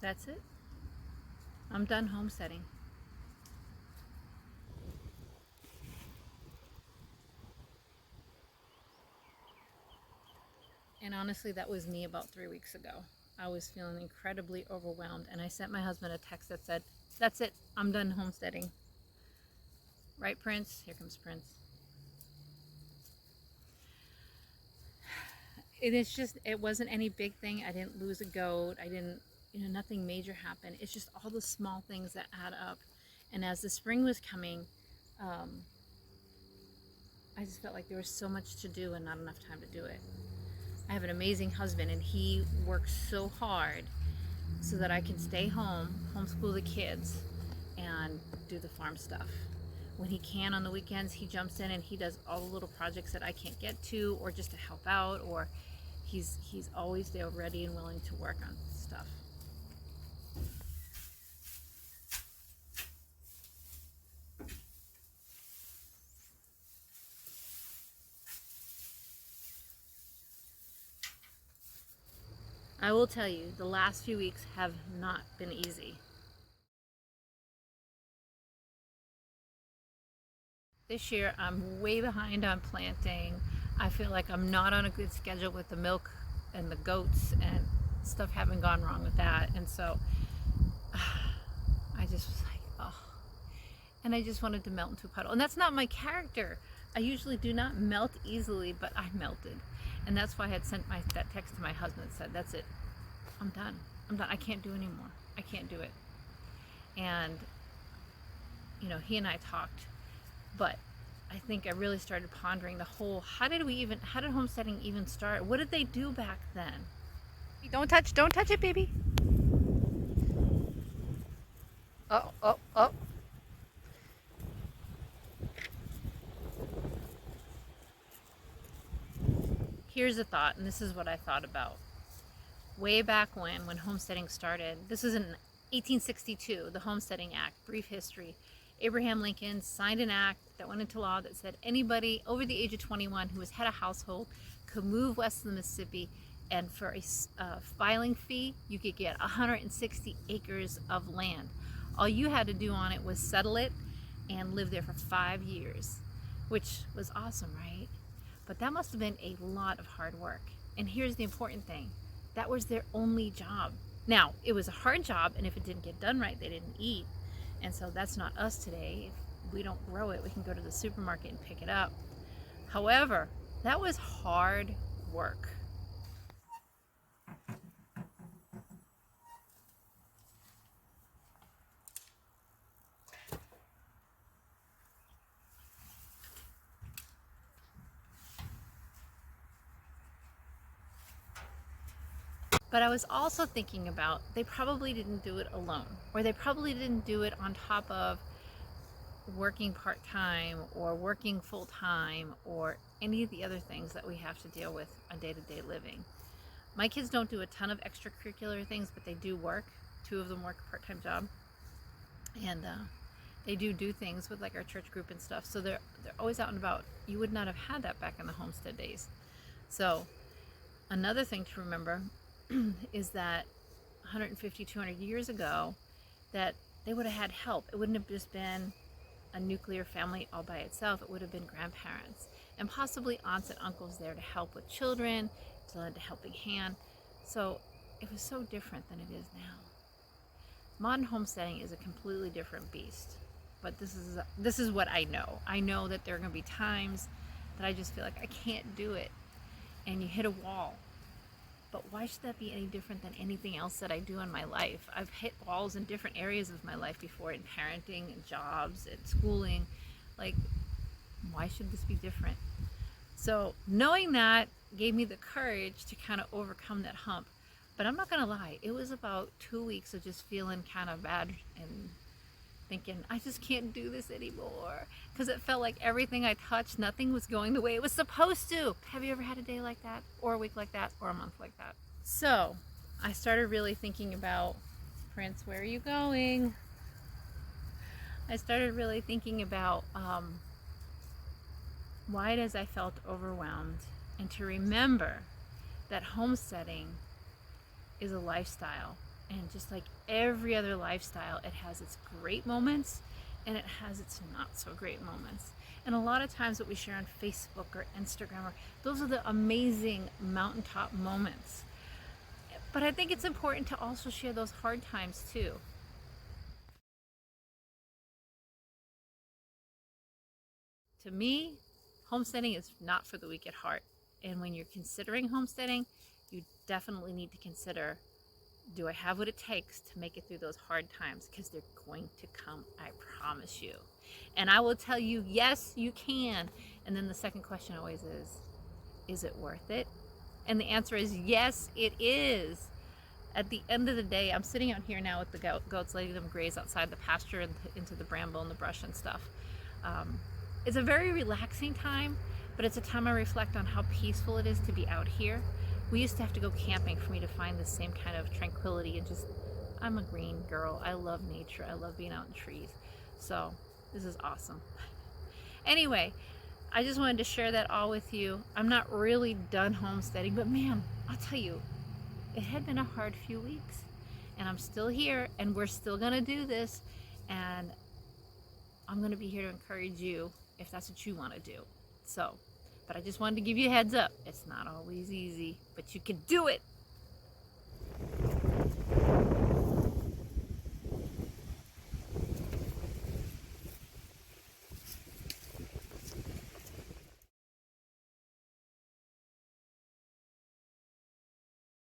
That's it. I'm done homesteading. And honestly, that was me about 3 weeks ago. I was feeling incredibly overwhelmed, and I sent my husband a text that said, "That's it, I'm done homesteading." Right, Prince? Here comes Prince. It wasn't any big thing. I didn't lose a goat. I didn't, nothing major happened. It's just all the small things that add up. And as the spring was coming, um, I just felt like there was so much to do and not enough time to do it. I have an amazing husband, and he works so hard so that I can stay home, homeschool the kids, and do the farm stuff. When he can on the weekends, he jumps in and he does all the little projects that I can't get to, or just to help out, or he's always there ready and willing to work on stuff. I will tell you, the last few weeks have not been easy. This year I'm way behind on planting. I feel like I'm not on a good schedule with the milk and the goats, and stuff haven't gone wrong with that. And so I just was like, oh. And I just wanted to melt into a puddle. And that's not my character. I usually do not melt easily, but I melted. And that's why I had sent that text to my husband that said, "That's it. I'm done. I'm done. I can't do anymore. I can't do it." And, he and I talked, but I think I really started pondering the whole, how did homesteading even start? What did they do back then? Don't touch it, baby. Oh, oh, oh. Here's a thought, and this is what I thought about. Way back when homesteading started, this was in 1862, the Homesteading Act, brief history. Abraham Lincoln signed an act that went into law that said anybody over the age of 21 who was head of household could move west of the Mississippi, and for a filing fee, you could get 160 acres of land. All you had to do on it was settle it and live there for 5 years, which was awesome, right? But that must have been a lot of hard work. And here's the important thing. That was their only job. Now, it was a hard job, and if it didn't get done right, they didn't eat. And so that's not us today. If we don't grow it, we can go to the supermarket and pick it up. However, that was hard work. But I was also thinking about, they probably didn't do it alone, or they probably didn't do it on top of working part-time or working full-time or any of the other things that we have to deal with on day-to-day living. My kids don't do a ton of extracurricular things, but they do work. 2 of them work a part-time job, and they do things with like our church group and stuff. So they're always out and about. You would not have had that back in the homestead days. So another thing to remember is that 150, 200 years ago, that they would have had help. It wouldn't have just been a nuclear family all by itself. It would have been grandparents and possibly aunts and uncles there to help with children, to lend a helping hand. So it was so different than it is now. Modern homesteading is a completely different beast. But this is what I know. I know that there are going to be times that I just feel like I can't do it, and you hit a wall. But why should that be any different than anything else that I do in my life? I've hit walls in different areas of my life before, in parenting and jobs and schooling. Like, why should this be different? So knowing that gave me the courage to kind of overcome that hump. But I'm not gonna lie, it was about 2 weeks of just feeling kind of bad and thinking, I just can't do this anymore. Because it felt like everything I touched, nothing was going the way it was supposed to. Have you ever had a day like that? Or a week like that? Or a month like that? So I started really thinking about, Prince, where are you going? I started really thinking about why it is I felt overwhelmed, and to remember that homesteading is a lifestyle, And just like every other lifestyle, it has its great moments and it has its not so great moments. And a lot of times what we share on Facebook or Instagram, those are the amazing mountaintop moments. But I think it's important to also share those hard times too. To me, homesteading is not for the weak at heart. And when you're considering homesteading, you definitely need to consider, do I have what it takes to make it through those hard times? Because they're going to come, I promise you. And I will tell you, yes, you can. And then the second question always is it worth it? And the answer is yes, it is. At the end of the day, I'm sitting out here now with the goats, letting them graze outside the pasture and into the bramble and the brush and stuff. It's a very relaxing time, but it's a time I reflect on how peaceful it is to be out here. We used to have to go camping for me to find the same kind of tranquility and just, I'm a green girl. I love nature. I love being out in trees. So this is awesome. Anyway, I just wanted to share that all with you. I'm not really done homesteading, but man, I'll tell you, it had been a hard few weeks and I'm still here and we're still gonna do this, and I'm gonna be here to encourage you if that's what you want to do. So, but I just wanted to give you a heads up. It's not always easy, but you can do it.